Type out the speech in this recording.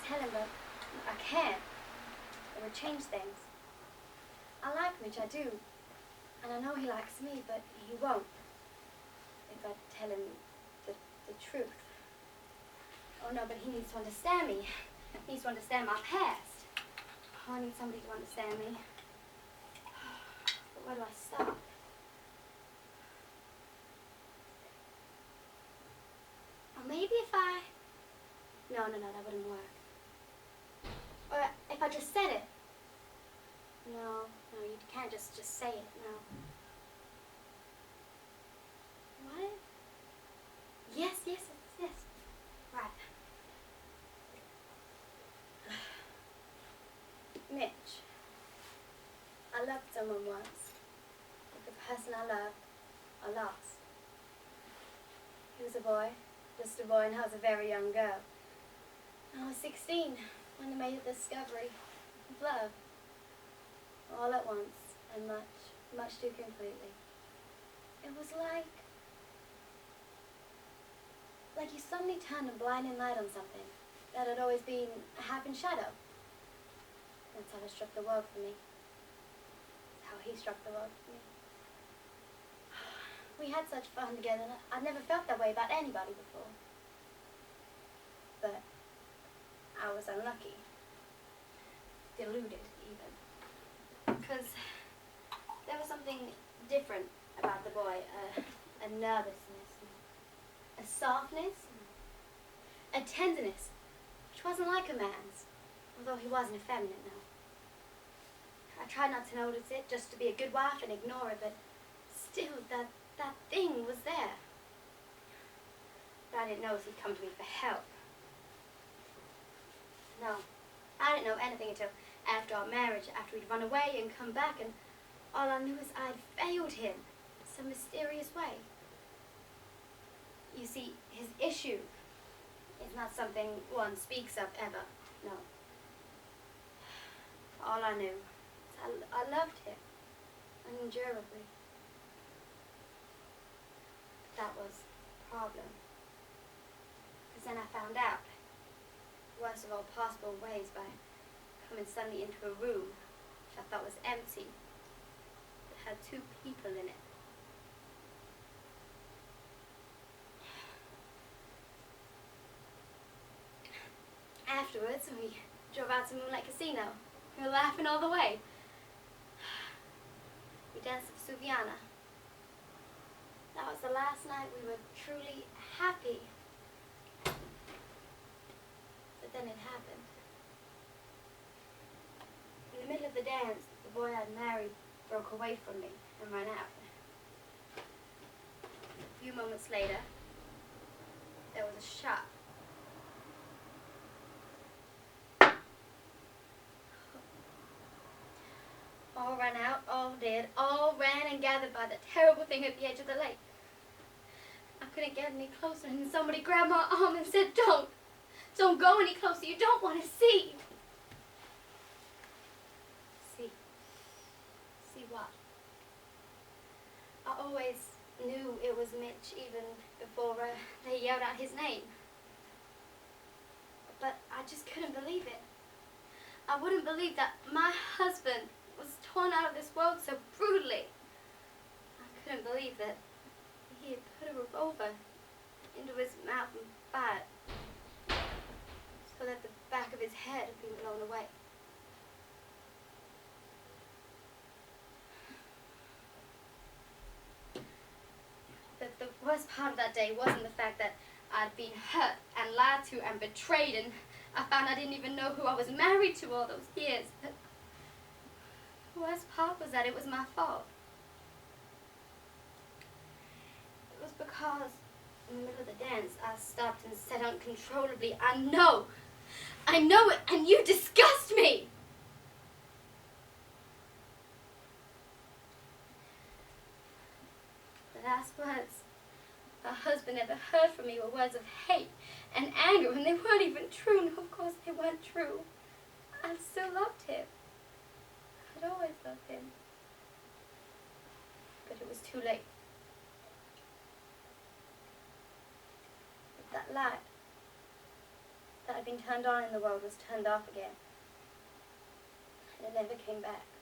tell him, but I can't. It would change things. I like Mitch, I do. And I know he likes me, but he won't. If I tell him the truth. Oh no, but he needs to understand me. He needs to understand my past. Oh, I need somebody to understand me. But where do I start? Or maybe if I... No, that wouldn't work. Or if I just said it. No, you can't just say it, no. What? Yes. Right. Mitch, I loved someone once, but the person I loved, I lost. He was a boy, just a boy, and I was a very young girl. I was 16 when I made the discovery of love. All at once, and much too completely. It was like you suddenly turned a blinding light on something that had always been a half in shadow. That's how it struck the world for me. That's how he struck the world for me. We had such fun together, and I'd never felt that way about anybody before. But I was unlucky. Deluded, even. Because there was something different about the boy. A nervousness, a softness, a tenderness, which wasn't like a man's, although he wasn't effeminate now. I tried not to notice it, just to be a good wife and ignore it, but still, that thing was there. But I didn't know he'd come to me for help. No, I didn't know anything until after our marriage, after he'd run away and come back, and all I knew is I'd failed him in some mysterious way. You see, his issue is not something one speaks of ever, no. All I knew is I loved him unendurably. That was the problem. Because then I found out, worst of all possible ways, by coming suddenly into a room which I thought was empty, that had 2 people in it. Afterwards, we drove out to Moonlight Casino. We were laughing all the way. We danced with Suviana. That was the last night we were truly happy. But then it happened. In the middle of the dance, the boy I'd married broke away from me and ran out. A few moments later, there was a shot. All ran out, all ran and gathered by the terrible thing at the edge of the lake. I couldn't get any closer, and somebody grabbed my arm and said, Don't go any closer, you don't want to see. See what? I always knew it was Mitch even before they yelled out his name. But I just couldn't believe it. I wouldn't believe that my husband was torn out of this world so brutally. I couldn't believe that he had put a revolver into his mouth and fired, so that the back of his head had been blown away. But the worst part of that day wasn't the fact that I'd been hurt and lied to and betrayed, and I found I didn't even know who I was married to all those years. But the worst part was that it was my fault. It was because in the middle of the dance I stopped and said uncontrollably, I know it, and you disgust me. The last words my husband ever heard from me were words of hate and anger, and they weren't even true. No, of course they weren't true. I still loved him. I'd always loved him. But it was too late. But that lie, that had been turned on in the world was turned off again. And it never came back.